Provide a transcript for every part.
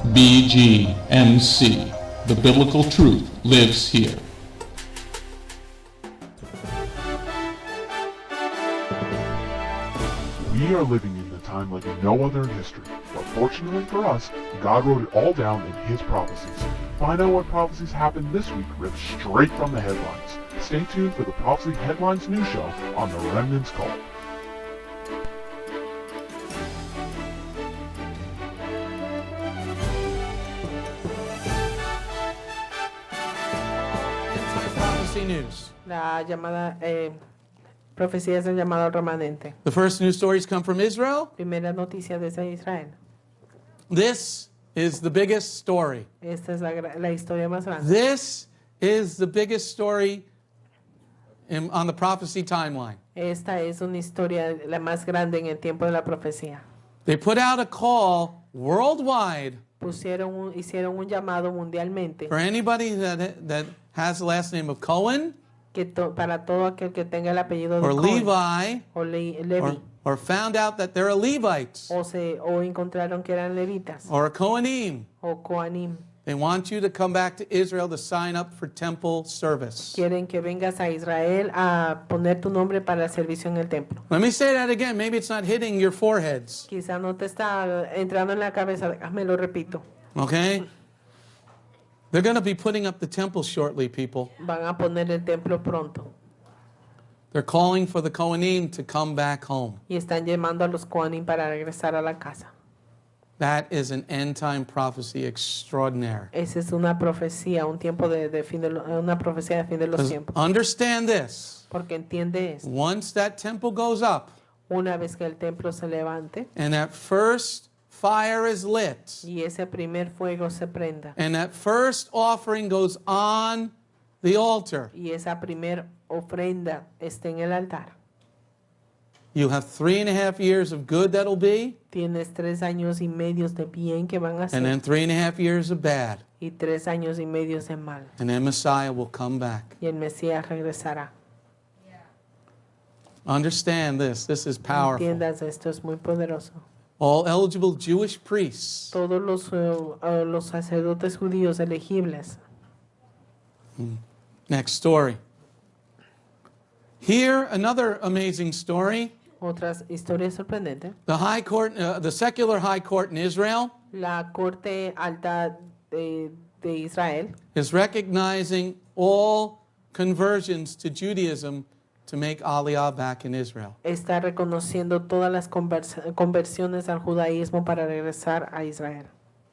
BGMC. The biblical truth lives here. We are living in a time like no other in history, but fortunately for us, God wrote it all down in His prophecies. Find out what prophecies happened this week ripped straight from the headlines. Stay tuned for the Prophecy Headlines News Show on The Remnant's Call. Prophecy News. La llamada profecía es el llamado remanente. The first news stories come from Israel. Primera noticia desde Israel. This is the biggest story. Esta es la historia más grande. This is the biggest story on the prophecy timeline. Esta es una historia la más grande en el tiempo de la profecía. They put out a call worldwide Hicieron un llamado mundialmente for anybody that has the last name of Cohen para todo aquel que tenga el apellido de or Cohen Levi o Levi or found out that they're a Levites o encontraron que eran levitas or a Kohanim. o Kohanim. They want you to come back to Israel to sign up for temple service. Quieren que vengas a Israel a poner tu nombre para el servicio en el templo. Let me say that again. Maybe it's not hitting your foreheads. Quizá no te está entrando en la cabeza, déjame lo repito. Okay? They're going to be putting up the temple shortly, people. Van a poner el templo pronto. They're calling for the Kohanim to come back home. Y están llamando a los Kohanim para regresar a la casa. That is an end-time prophecy extraordinaire. Esa es una profecía, un tiempo de fin de una profecía de fin de los tiempos. Understand this. Porque entiende esto. Once that temple goes up, Una vez que el templo se levante and that first fire is lit, y ese primer fuego se prenda and that first offering goes on the altar, y esa primer ofrenda esté en el altar, you have 3.5 years of good that'll be, tienes 3 años y medio de bien que van a and then hacer 3.5 years of bad. y 3 años y medio de mal. And then Messiah will come back. Y el Mesías regresará. Understand this. This is powerful. Entiendas, esto es muy poderoso. All eligible Jewish priests Todos los sacerdotes judíos elegibles. Next story. Here, another amazing story. Otras historias sorprendentes. The high court, the secular high court in Israel, La Corte Alta de Israel is recognizing all conversions to Judaism to make Aliyah back in Israel. está reconociendo todas las conversiones al judaísmo para regresar a Israel.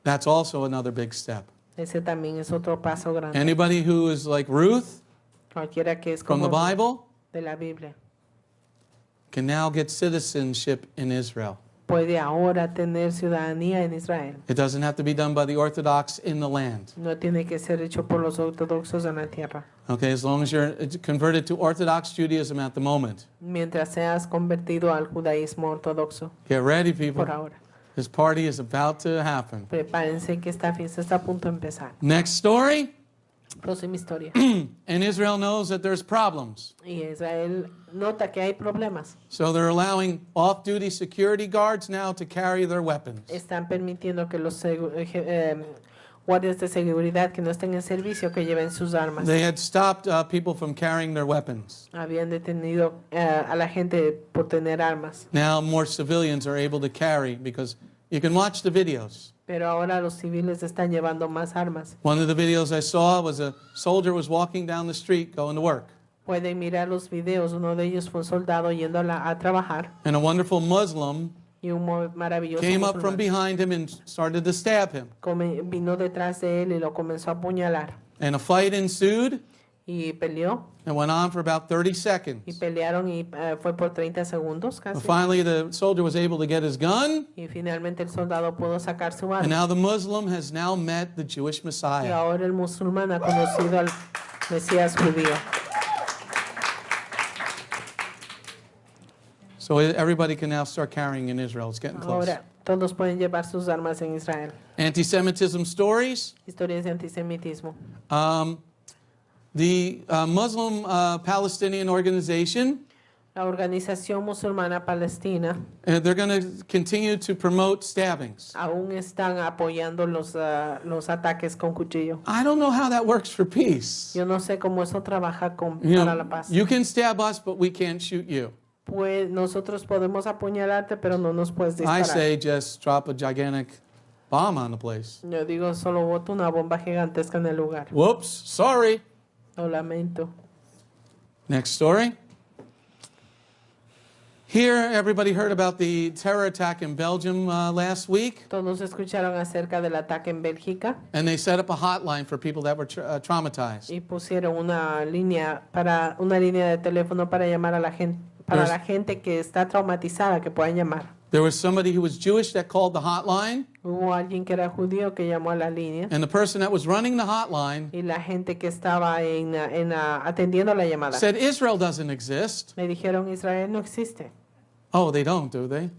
That's also another big step. Ese también es otro paso grande. Anybody who is like Ruth Cualquiera que es from como the Bible de la Biblia can now get citizenship in Israel. puede ahora tener ciudadanía en Israel. It doesn't have to be done by the Orthodox in the land. No tiene que ser hecho por los ortodoxos en la tierra. Okay, as long as you're converted to Orthodox Judaism at the moment. Mientras seas convertido al judaísmo ortodoxo. Get ready, people. Por ahora. This party is about to happen. Prepárense que esta fiesta está a punto de empezar. Next story. Próxima historia. And Israel knows that there's problems. Y Israel nota que hay problemas. So they're allowing off-duty security guards now to carry their weapons. Están permitiendo que los guardias de seguridad que no estén en servicio que lleven sus armas. They had stopped people from carrying their weapons. Habían detenido a la gente por tener armas. Now more civilians are able to carry because you can watch the videos. Pero ahora los civiles están llevando más armas. One of the videos I saw was a soldier was walking down the street going to work. Pueden mirar los videos. Uno de ellos fue un soldado yendo a trabajar. And a wonderful Muslim Y un maravilloso came up from musulmán behind him and started to stab him. vino detrás de él y lo comenzó a apuñalar. And a fight ensued Y peleó. and went on for about 30 seconds. Y pelearon y fue por 30 segundos casi. Finally, the soldier was able to get his gun, Y finalmente el soldado pudo sacar su and arma. now the Muslim has now met the Jewish Y Messiah. ahora el musulmán ha conocido al Mesías judío. So everybody can now start carrying in Israel. It's getting close. Ahora todos pueden llevar sus armas en Israel. Anti-Semitism stories. Historias de antisemitismo. The Muslim Palestinian organization La organización musulmana palestina they're going to continue to promote stabbings. aún están apoyando los ataques con cuchillo. I don't know how that works for peace. Yo no sé cómo eso trabaja You para la know, paz. you can stab us, but we can't shoot you. Pues nosotros podemos apuñalarte, pero no nos puedes I disparar. say just drop a gigantic bomb on the place. Yo digo, solo boto una bomba gigantesca en el lugar. Whoops, sorry. Lo lamento. Next story. Here, everybody heard about the terror attack in Belgium last week, Todos escucharon acerca del ataque en Bélgica and they set up a hotline for people that were traumatized. y pusieron una línea de teléfono para llamar a la gente, para la gente que está traumatizada, que puedan llamar. There was somebody who was Jewish that called the hotline, Hubo alguien que era judío que llamó a la línea and the person that was running the hotline y la gente que estaba atendiendo la llamada said Israel doesn't exist. le dijeron, Israel no existe. Oh, they don't, do they?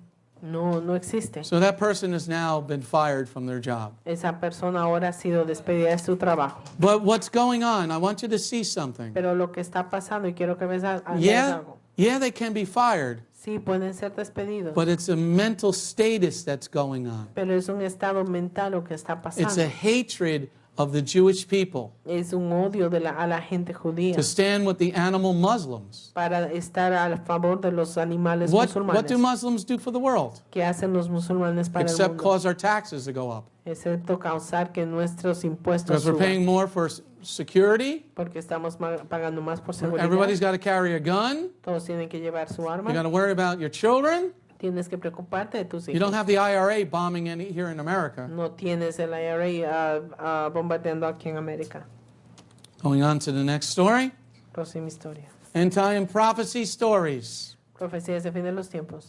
No, no existe. So that person has now been fired from their job. Esa persona ahora ha sido despedida de su trabajo. But what's going on? I want you to see something. Pero lo que está pasando, y quiero que veas algo. Yeah, they can be fired, Sí, pueden ser despedidos. but it's a mental status that's going on. Pero es un estado mental lo que está It's a pasando. hatred of the Jewish people Es un odio a la gente judía to stand with the animal Muslims. para estar a favor de los animales What do musulmanes. Muslims do for the world? ¿Qué hacen los musulmanes para el Except mundo? cause our taxes to go up. Excepto causar que nuestros impuestos Because we're paying suban. more for security. Porque estamos pagando más por seguridad. Everybody's got to carry a gun. Todos tienen que llevar su You arma. got to worry about your children. Tienes que preocuparte de tus You hijos. don't have the IRA bombing here in America. No tienes el IRA bombardeando aquí en América. Going on to the next story. Próxima historia. End time prophecy stories. Profecías de fin de los tiempos.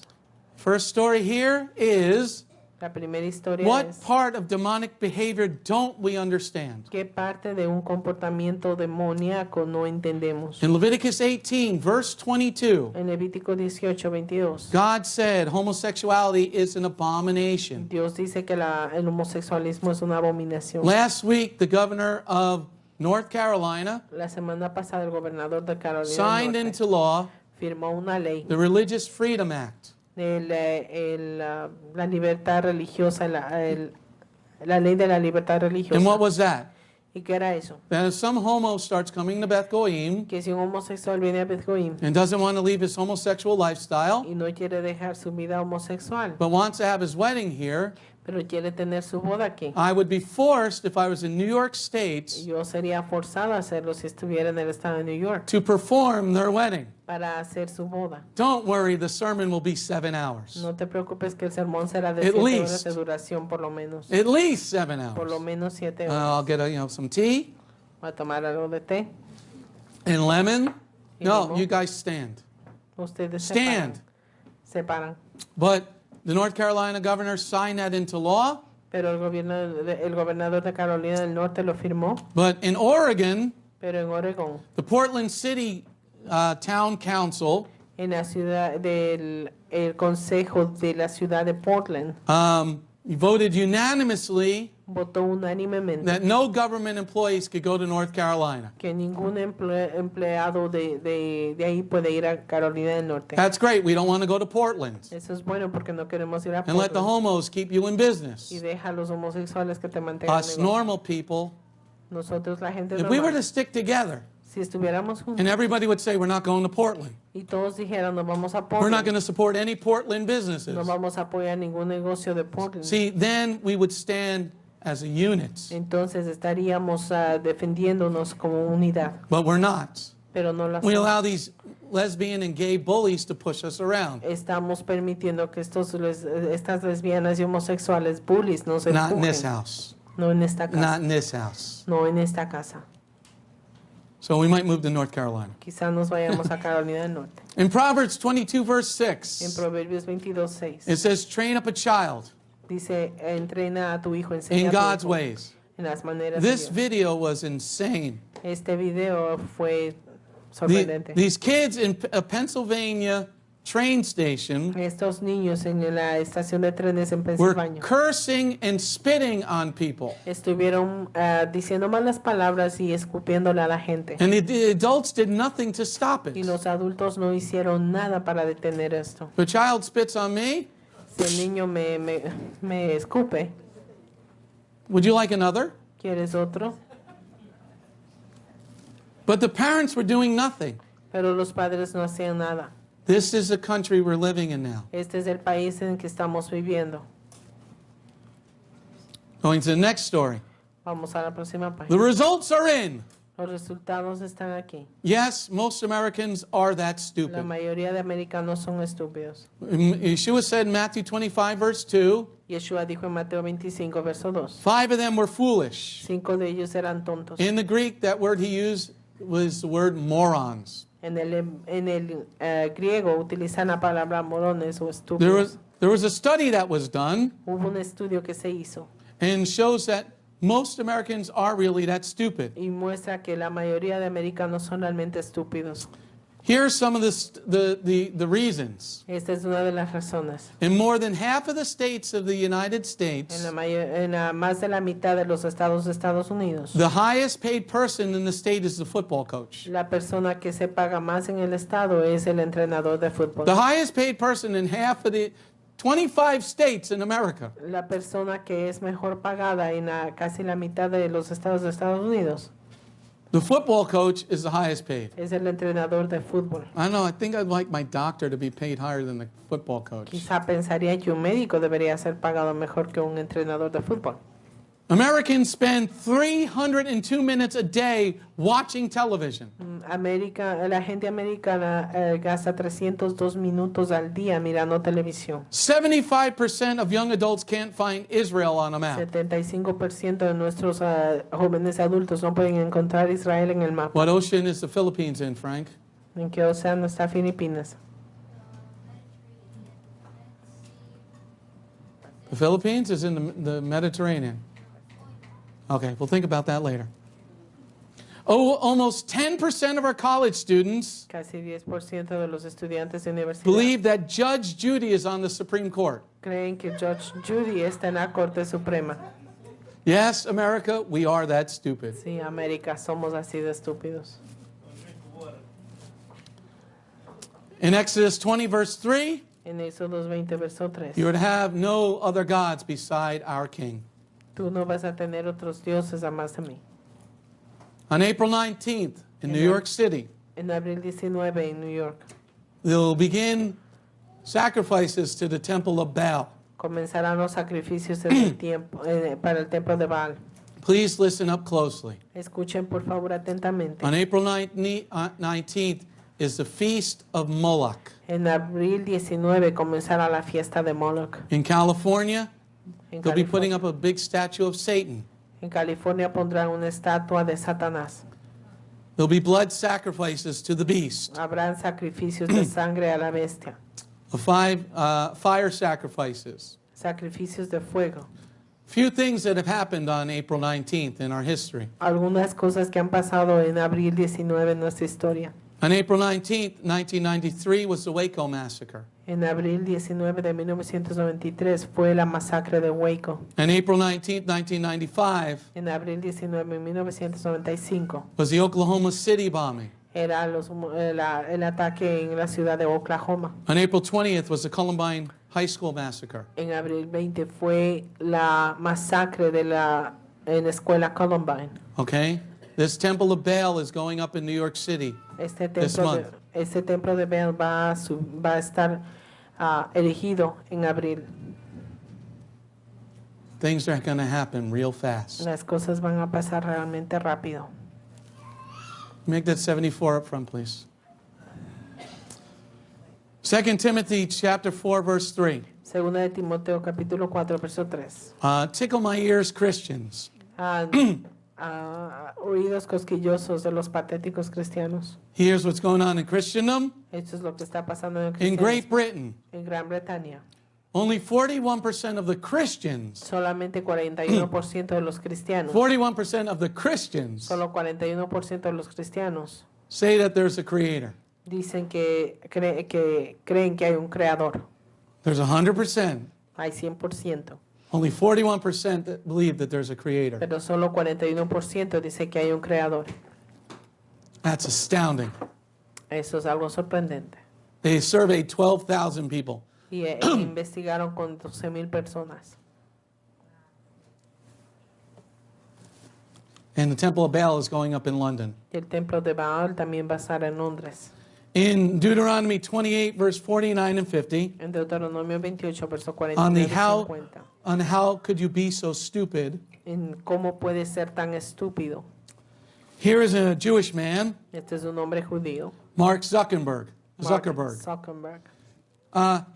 First story here is, La primera historia what es part of demonic behavior don't we understand? qué parte de un comportamiento demoníaco no entendemos. In Leviticus 18, verse 22, En Levítico 18:22, God said homosexuality is an abomination. Dios dice que el homosexualismo es una abominación. Last week, the governor of North Carolina La semana pasada el gobernador de Carolina del signed Norte into law firmó una ley the Religious Freedom Act. La libertad religiosa, la ley de la libertad And what religiosa. was that? ¿Y qué era eso? That if some homo starts coming to Beth Goyim Que si un homosexual viene a Beth Goyim and doesn't want to leave his homosexual lifestyle, y no quiere dejar su vida homosexual, but wants to have his wedding here, pero quiere tener su boda aquí, I would be forced, if I was in New York State, yo sería forzado a hacerlo si estuviera en el estado de New York to perform their wedding. para hacer su boda. Don't worry, the sermon will be 7 hours. No te preocupes que el sermón será de At 7 horas least. de duración por lo menos. At least 7 Por lo hours. menos 7 horas. I'll get some tea Voy a tomar algo de té. and lemon. Y No, limón. you guys stand. Ustedes Stand. se paran. But the North Carolina governor signed that into law. Pero el gobernador de Carolina del Norte lo firmó. But in Oregon, Pero en Oregón, the Portland City Town Council en la ciudad el consejo de la ciudad de Portland, voted unanimously votó unánimemente that no government employees could go to North Carolina. que ningún empleado de ahí puede ir a Carolina del Norte. That's great. We don't want to go to Portland. Eso es bueno porque no queremos ir a And let the Portland. homos keep you in Y business. deja a los homosexuales que te mantengan Us negocio. normal people, Nosotros la gente if we were normal, to stick together si estuviéramos juntos and everybody would say, we're not going to Portland. y todos dijeran no vamos a We're not Portland, going to support any Portland businesses. no vamos a apoyar ningún negocio de Portland, See, then we would stand as a unit. entonces estaríamos defendiéndonos como unidad, But we're not. pero no lo We hacemos. allow these lesbian and gay bullies to push us around. Estamos permitiendo que estas lesbianas y homosexuales bullies nos Not in this empujen. house. No en esta casa. Not in this house. No en esta casa. So we might move to North Carolina. Quizás nos vayamos a Carolina del Norte. In Proverbs 22, verse En 6, Proverbios 22:6 it says, train up a child dice, entrena a tu hijo, enseña in a tu God's hijo ways. en las maneras This de Dios. video was insane. Este video fue sorprendente. These kids in Pennsylvania train station Estos niños en la estación de trenes en were Pensilvania cursing and spitting on people. estuvieron diciendo malas palabras y escupiéndole a la gente. And the adults did nothing to stop Y it. los adultos no hicieron nada para detener esto. If a child spits on me, Si el niño me escupe, would you like another? ¿quieres otro? But the parents were doing nothing. Pero los padres no hacían nada. This is the country we're living in now. Este es el país en que estamos viviendo. Going to the next story. Vamos a la próxima The página. results are in. Los resultados están aquí. Yes, most Americans are that La stupid. mayoría de americanos son estúpidos. Yeshua said in Matthew 25, verse 2, Yeshua dijo en Mateo 25, verso 2. 5 of them were foolish. 5 de ellos eran tontos. In the Greek, that word he used was the word morons. En el griego utilizan la palabra morones o estúpidos. There was a study that was done Hubo un estudio que se hizo and shows that most Americans are really that stupid. y muestra que la mayoría de americanos son realmente estúpidos. Here are some of the reasons. Esta es una de las razones. In more than half of the states of the United States, Más de la mitad de los estados de Estados Unidos, the highest paid person in the state is the football coach. la persona que se paga más en el estado es el entrenador de fútbol. The highest paid person in half of the 25 states in America La persona que es mejor pagada en casi la mitad de los estados de Estados Unidos the football coach is the highest paid. es el entrenador de fútbol. I don't know, I think I'd like my doctor to be paid higher than the football coach. Quizá pensaría que un médico debería ser pagado mejor que un entrenador de fútbol. Americans spend 302 minutes a day watching television. La gente americana gasta 302 minutos al día mirando televisión. 75% of young adults can't find Israel on a map. 75% de nuestros jóvenes adultos no pueden encontrar Israel en el mapa. What ocean is the Philippines in, Frank? ¿En qué océano está Filipinas? The Philippines is in the Mediterranean. Okay, we'll think about that later. Oh, almost 10% of our college students Casi 10% de los estudiantes de universidad believe that Judge Judy is on the Supreme Court. creen que Judge Judy está en la Corte Suprema. Yes, America, we are that stupid. Sí, América, somos así de estúpidos. In Exodus 20, verse 3, En Éxodo 20, verso 3. you would have no other gods beside our King. Tú no vas a tener otros dioses además de mí. On April 19th in New York City, En abril 19 en New York they'll begin sacrifices to the temple of Baal. comenzarán los sacrificios en el para el templo de Baal. Please listen up closely. Escuchen por favor atentamente. On April 19th is the Feast of Moloch. En abril 19 comenzará la fiesta de Moloch. In California, En they'll be putting California, up a big statue of Satan. en California pondrán una estatua de Satanás. There'll be blood sacrifices to the beast. Habrán sacrificios de sangre a la bestia. Fire sacrifices. Sacrificios de fuego. Few things that have happened on April 19th in our history. Algunas cosas que han pasado en abril 19 en nuestra historia. On April 19th, 1993 was the Waco massacre. En abril 19 de 1993 fue la masacre de Waco. On April 19th, 1995 En abril 19 de 1995 was the Oklahoma City bombing. era el ataque en la ciudad de Oklahoma. On April 20th was the Columbine High School massacre. En abril 20 fue la masacre en la escuela Columbine. Okay? This temple of Baal is going up in New York City. Este This templo de Beth va a estar erigido en abril. Things are going to happen real fast. Las cosas van a pasar realmente rápido. Make that 74 up front, please. 2 Timothy chapter 4, verse 3. Segunda de Timoteo capítulo 4 verso 3. Tickle my ears, Christians. Oídos cosquillosos de los patéticos cristianos. Here's what's going on in Christendom. Esto es lo que está pasando en In Great Britain, en Gran Bretaña. only 41% of the Christians, Solamente 41% de los cristianos. 41% of the Christians Solo 41% de los cristianos say that there's a creator. Dicen que creen que hay un creador. There's 100%. Hay 100%. Only 41% that believe that there's a creator. Pero solo 41% dice que hay un creador. That's astounding. Eso es algo sorprendente. They surveyed 12,000 people. Y investigaron con 12,000 personas. And the Temple of Baal is going up in London. Y el templo de Baal también va a estar en Londres. In Deuteronomy 28, verse 49 and 50, En Deuteronomio 28, verso on 49 y how 50. on how could you be so stupid? En cómo puede ser tan estúpido. Here is a Jewish man, Este es un hombre judío. Mark Zuckerberg. Mark Zuckerberg.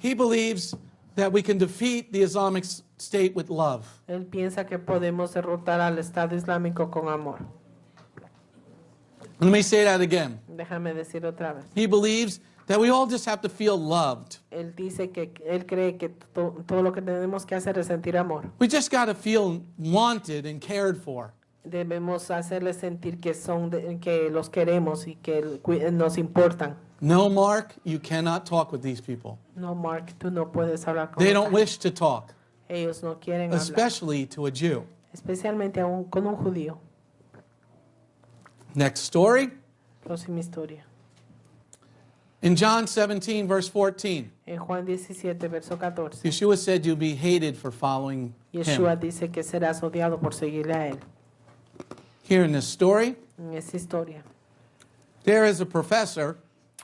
He believes that we can defeat the Islamic State with love. Él piensa que podemos derrotar al Estado Islámico con amor. Let me say that again. Déjame decir otra vez. He believes that we all just have to feel loved. Él dice que él cree que todo lo que tenemos que hacer es sentir amor. We just got to feel wanted and cared for. Debemos hacerles sentir que que los queremos y que nos importan. No, Mark, you cannot talk with these people. No, Mark, tú no puedes hablar con They esta don't gente. wish to talk, Ellos no quieren hablar, especially to a Jew. especialmente con un judío. Next story. Próxima historia. In John 17, verse 14, En Juan 17, verso 14, Yeshua said you'll be hated for following Yeshua him. dice que serás odiado por seguirle a él. Here in this story, En esta historia, there is a professor.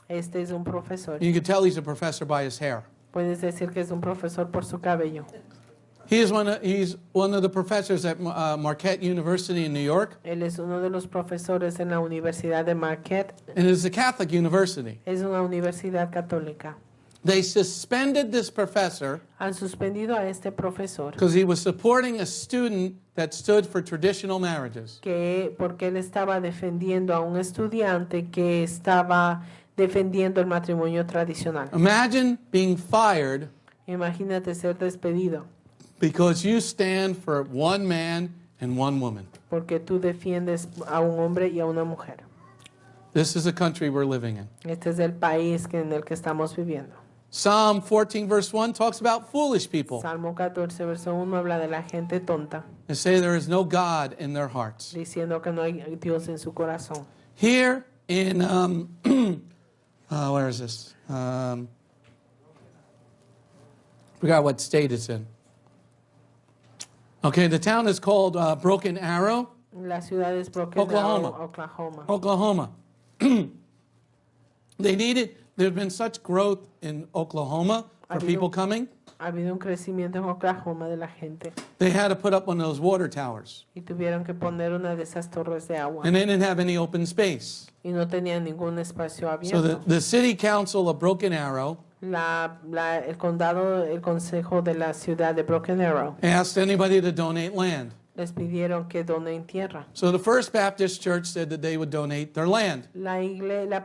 este es un profesor. You can tell he's a professor by his hair. Puedes decir que es un profesor por su cabello. He's one of the professors at Marquette University in New York, Él es uno de los profesores en la Universidad de Marquette. and it's a Catholic university. Es una universidad católica. They suspended this professor Han suspendido a este profesor because he was supporting a student that stood for traditional marriages. porque él estaba defendiendo a un estudiante que estaba defendiendo el matrimonio tradicional. Imagine being fired Imagínate ser despedido because you stand for one man and one woman. porque tú defiendes a un hombre y a una mujer. This is a country we're living in. Este es el país en el que estamos viviendo. Psalm 14, verse 1 talks about foolish people. Salmo 14, verso 1 habla de la gente tonta, They say there is no God in their hearts. diciendo que no hay Dios en su corazón. Here in, where is this? Forgot what state it's in. Okay, the town is called Broken Arrow, La ciudad es Broken Oklahoma. Arrow, Oklahoma. Oklahoma. There's been such growth in Oklahoma for people coming. Ha habido un crecimiento en Oklahoma de la gente They had to put up one of those water towers, y tuvieron que poner una de esas torres de agua and they didn't have any open space. y no tenían ningún espacio So abierto. the city council of Broken Arrow El condado, el consejo de la ciudad de Broken Arrow asked anybody to donate land. les pidieron que donen tierra. So the First Baptist Church said that they would donate their land La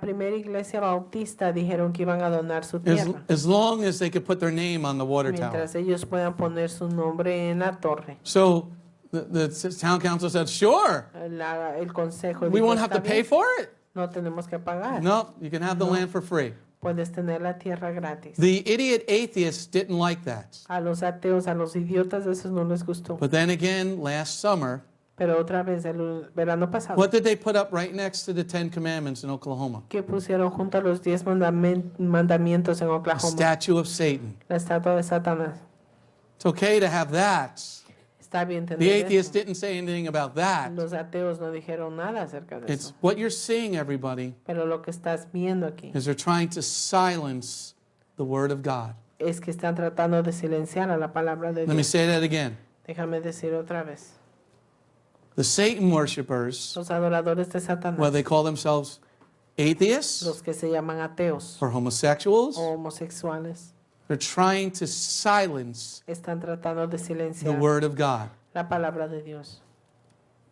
primera iglesia bautista dijeron que iban a donar su tierra as long as they could put their name on the water tower. mientras ellos puedan poner su nombre en la torre. So the town council said, sure, El consejo we dijo, won't have "Está to pay bien, for it. no tenemos que pagar, No, you can have the land for free. puedes tener la tierra gratis." The idiot atheists didn't like that. A los ateos, a los idiotas, eso no les gustó. But then again, last summer, Pero otra vez, el verano pasado, what did they put up right next to the Ten Commandments in Oklahoma? que pusieron junto a los 10 mandamientos en A Oklahoma, statue of Satan. la estatua de Satanás. It's okay to have that. Está bien The tener atheists eso. didn't say anything about that. Los ateos no dijeron nada acerca de It's eso. what you're seeing, everybody, Pero lo que estás viendo aquí is they're trying to silence the Word of God. es que están tratando de silenciar a la palabra de Let me Dios. say that again. Déjame decir otra vez. The Satan worshipers, Los adoradores de whether Satanás, they call themselves atheists los que se llaman ateos or homosexuals, o homosexuales, they're trying to silence están tratando de the silenciar Word of God. la palabra de Dios.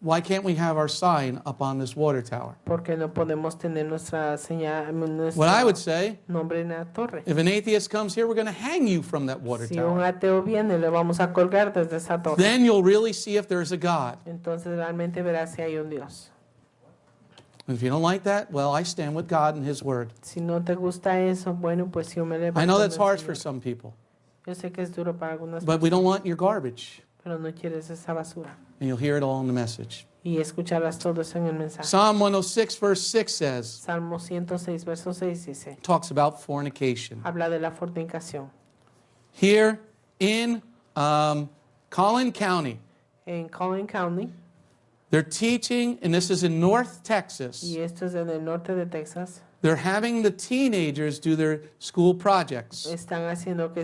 Why can't we have our sign up on this water tower? Porque no podemos tener nuestra señal, What I would nuestro say, nombre en la torre. if an atheist comes here, we're going to hang you from that water Si un tower. ateo viene, le vamos a colgar desde esa torre. Then you'll really see if there's a God. Entonces realmente verás si hay un Dios. If you don't like that, well, I stand with God and His Word. Si no te gusta eso, bueno, pues yo me levanto. I know that's con el harsh for Señor. some people, Yo sé que es duro para algunas but we don't want your garbage. pero no quieres esa basura. And you'll hear it all in the message. Y escucharlas todas en el mensaje. Psalm 106, verse 6 says, Salmo 106, verso 6 dice, talks about fornication. habla de la fornicación. Here in Collin County, En Collin County, they're teaching, and this is in North Texas, y esto es en el norte de Texas, they're having the teenagers do their school projects. están haciendo que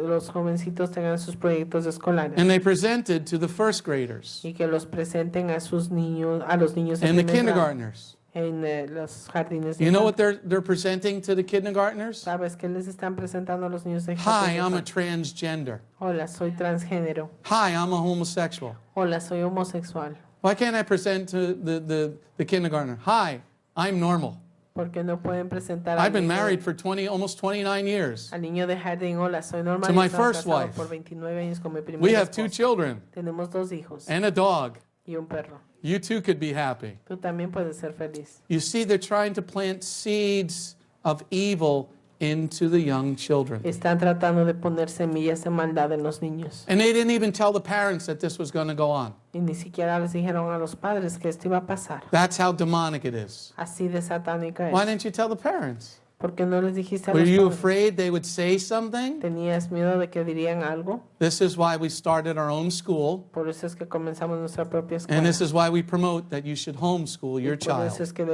los jovencitos tengan sus proyectos escolares And they presented to the first graders y que los presenten a sus niños, a los niños de and the primer grado, kindergartners. en los jardines de You know what infantes. they're presenting to the kindergartners? ¿Sabes qué les están presentando a los niños de Hi, jardines I'm a infantes? transgender. Hola, soy transgénero. Hi, I'm a homosexual. Hola, soy homosexual. Why can't I present to the kindergartner? Hi, I'm normal. Porque no pueden presentar I've been married for almost 29 years. al niño de jardín. Hola, soy normal. To y my estaba first casado wife. por 29 años con mi primer We have 2 esposo. children Tenemos 2 hijos and a dog. y un perro. You too could be happy. Tú también puedes ser feliz. You see, they're trying to plant seeds of evil into the young children. Están tratando de poner semillas de maldad en los niños. And they didn't even tell the parents that this was going to go on. Y ni siquiera les dijeron a los padres que esto iba a pasar. That's how demonic it is. Así de satánica Why es. didn't you tell the parents? ¿Por qué no les dijiste a Were los you padres? afraid they would say something? ¿Tenías miedo de que dirían algo? This is why we started our own school. Por eso es que comenzamos nuestra propia escuela. And this is why we promote that you should homeschool your Por eso child. es que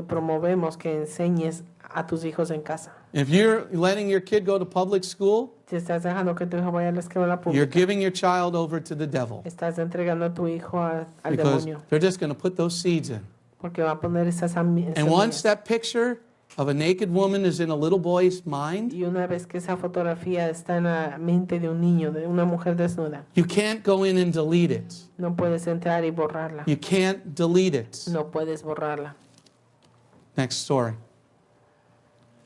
promovemos que enseñes a tus hijos en casa. If you're letting your kid go to public school, Si estás dejando que tu hijo vaya a la escuela you're pública, giving your child over to the devil. estás entregando a tu hijo al Because demonio, they're just going to put those seeds in. porque va a poner esas And once that picture of a naked woman is in a little boy's mind, Y una vez que esa fotografía está en la mente de un niño, de una mujer desnuda, you can't go in and delete it. no puedes entrar y borrarla. You can't delete it. No puedes borrarla. Next story.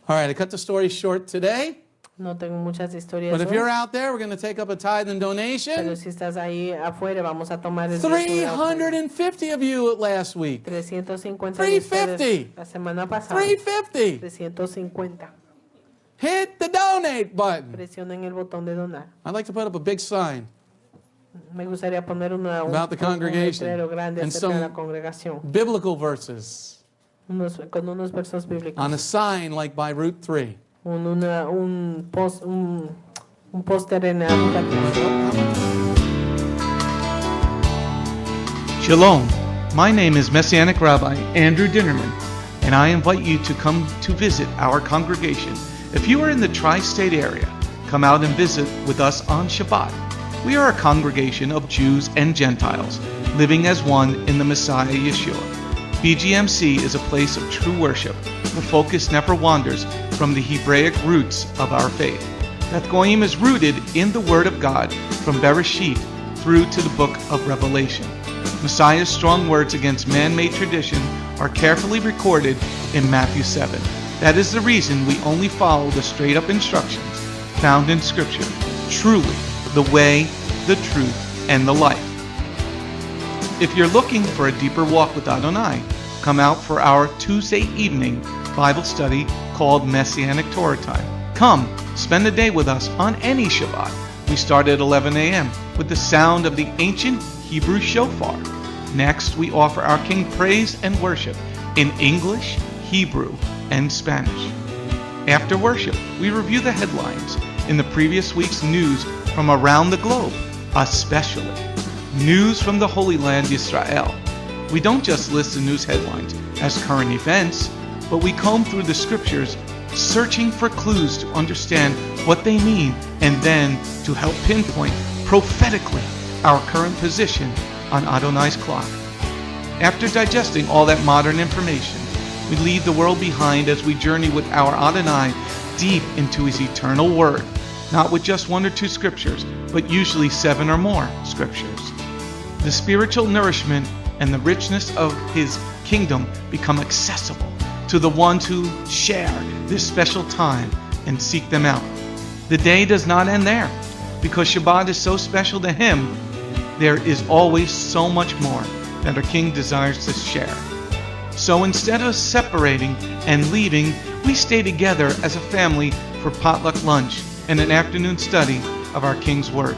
All right, I cut the story short today. No tengo muchas historias But if hoy, you're out there, we're going to take up a tithe and pero donation. si estás ahí afuera, vamos a tomar el diezmo de la ofrenda. 350 of you last week. 350 de ustedes 350. la semana pasada. 350. 350. Hit the donate button. Presionen el botón de donar. I'd like to put up a big sign Me gustaría poner un About the congregation letrero grande and acerca de la some congregación, biblical verses con unos versos bíblicos, on a sign like by Route 3. un póster en la ruta 3. Shalom. My name is Messianic Rabbi Andrew Dinnerman, and I invite you to come to visit our congregation. If you are in the tri-state area, come out and visit with us on Shabbat. We are a congregation of Jews and Gentiles, living as one in the Messiah Yeshua. BGMC is a place of true worship. The focus never wanders from the Hebraic roots of our faith. Beth Goyim is rooted in the Word of God from Bereshit through to the book of Revelation. Messiah's strong words against man-made tradition are carefully recorded in Matthew 7. That is the reason we only follow the straight-up instructions found in Scripture. Truly, the way, the truth, and the life. If you're looking for a deeper walk with Adonai, come out for our Tuesday evening Bible study called Messianic Torah Time. Come, spend the day with us on any Shabbat. We start at 11 a.m. with the sound of the ancient Hebrew shofar. Next, we offer our King praise and worship in English, Hebrew, and Spanish. After worship, we review the headlines in the previous week's news from around the globe, especially news from the Holy Land, Israel. We don't just list the news headlines as current events, but we comb through the scriptures, searching for clues to understand what they mean and then to help pinpoint prophetically our current position on Adonai's clock. After digesting all that modern information, we leave the world behind as we journey with our Adonai deep into his eternal word, not with just 1 or 2 scriptures, but usually 7 or more scriptures. The spiritual nourishment and the richness of his kingdom become accessible to the ones who share this special time and seek them out. The day does not end there. Because Shabbat is so special to him, there is always so much more that our King desires to share. So instead of separating and leaving, we stay together as a family for potluck lunch and an afternoon study of our King's Word.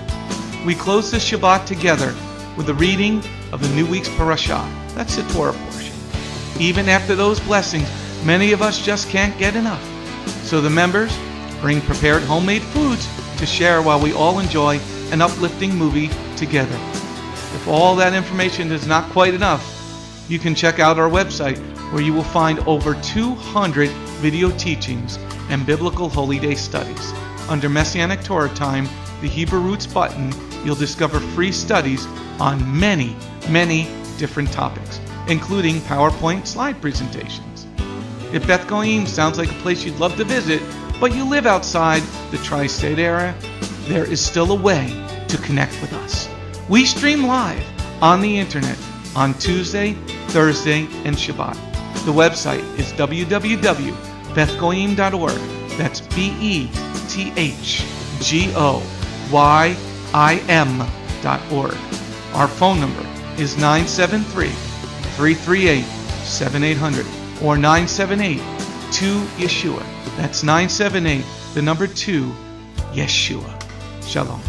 We close the Shabbat together with the reading of the new week's parashah. That's the Torah portion. Even after those blessings, many of us just can't get enough. So the members bring prepared homemade foods to share while we all enjoy an uplifting movie together. If all that information is not quite enough, you can check out our website where you will find over 200 video teachings and biblical holy day studies. Under Messianic Torah Time, the Hebrew Roots button, you'll discover free studies on many different topics, including PowerPoint slide presentations. If Beth Goyim sounds like a place you'd love to visit, but you live outside the tri-state area, there is still a way to connect with us. We stream live on the internet on Tuesday, Thursday, and Shabbat. The website is www.bethgoyim.org. That's BETHGOYIM.org. Our phone number is 973-338-7800 or 978-2-YESHUA. That's 978, the number 2, Yeshua. Shalom.